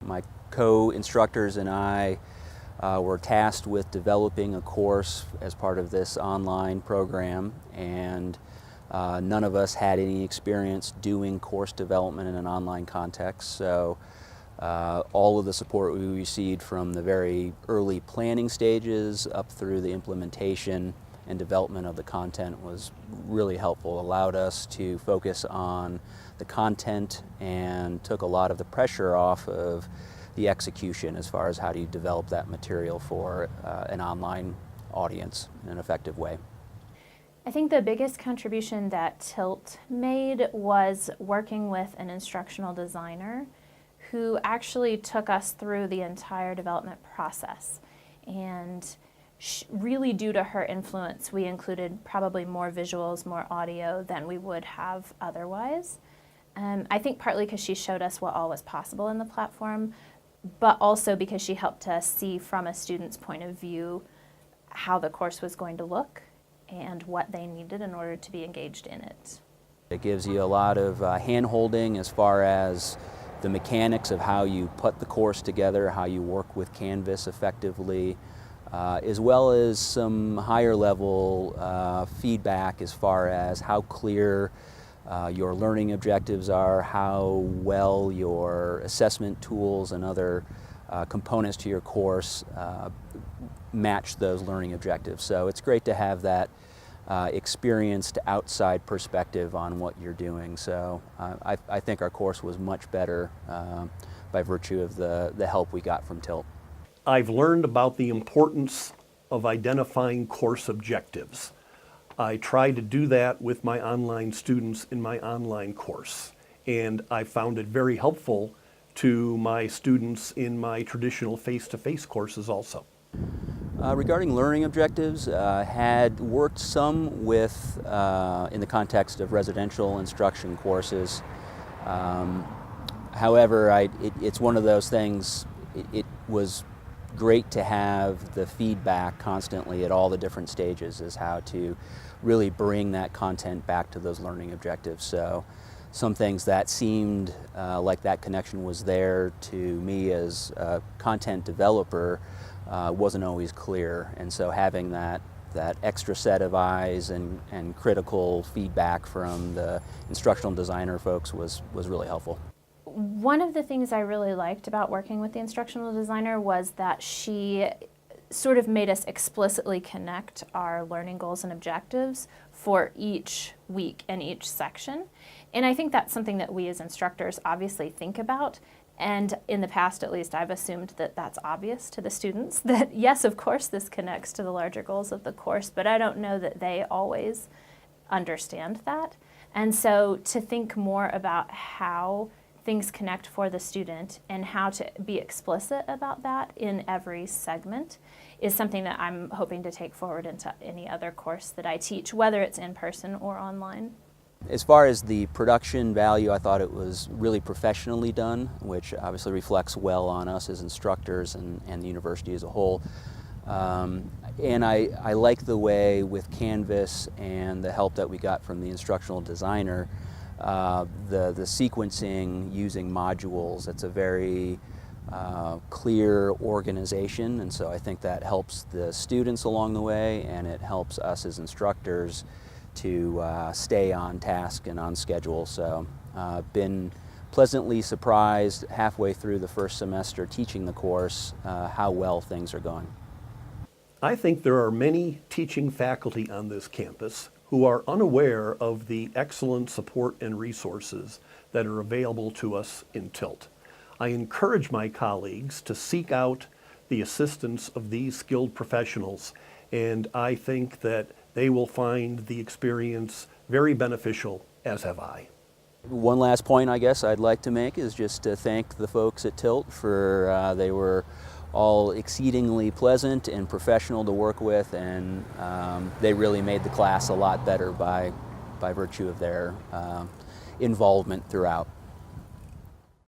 My co-instructors and I were tasked with developing a course as part of this online program, and none of us had any experience doing course development in an online context. So all of the support we received from the very early planning stages up through the implementation and development of the content was really helpful. Allowed us to focus on the content and took a lot of the pressure off of the execution as far as how do you develop that material for an online audience in an effective way. I think the biggest contribution that Tilt made was working with an instructional designer who actually took us through the entire development process. And really due to her influence, we included probably more visuals, more audio than we would have otherwise. I think partly because she showed us what all was possible in the platform, but also because she helped us see from a student's point of view how the course was going to look and what they needed in order to be engaged in it. It gives you a lot of hand-holding as far as the mechanics of how you put the course together, how you work with Canvas effectively, as well as some higher level feedback as far as how clear your learning objectives are, how well your assessment tools and other components to your course match those learning objectives. So it's great to have that experienced outside perspective on what you're doing. So I think our course was much better by virtue of the help we got from Tilt. I've learned about the importance of identifying course objectives. I try to do that with my online students in my online course, and I found it very helpful to my students in my traditional face-to-face courses also. Regarding learning objectives, had worked some with, in the context of residential instruction courses. However, it's one of those things, it was great to have the feedback constantly at all the different stages as how to really bring that content back to those learning objectives. So some things that seemed like that connection was there to me as a content developer wasn't always clear, and so having that extra set of eyes and critical feedback from the instructional designer folks was really helpful. One of the things I really liked about working with the instructional designer was that she sort of made us explicitly connect our learning goals and objectives for each week and each section. And I think that's something that we as instructors obviously think about. And in the past, at least, I've assumed that that's obvious to the students, that yes, of course, this connects to the larger goals of the course, but I don't know that they always understand that. And so to think more about how things connect for the student and how to be explicit about that in every segment is something that I'm hoping to take forward into any other course that I teach, whether it's in person or online. As far as the production value, I thought it was really professionally done, which obviously reflects well on us as instructors and the university as a whole. And I like the way with Canvas and the help that we got from the instructional designer, the sequencing using modules. It's a very clear organization, and so I think that helps the students along the way, and it helps us as instructors to stay on task and on schedule. So been pleasantly surprised halfway through the first semester teaching the course how well things are going. I think there are many teaching faculty on this campus who are unaware of the excellent support and resources that are available to us in Tilt. I encourage my colleagues to seek out the assistance of these skilled professionals, and I think that they will find the experience very beneficial, as have I. One last point I guess I'd like to make is just to thank the folks at Tilt for, they were all exceedingly pleasant and professional to work with, and they really made the class a lot better by virtue of their involvement throughout.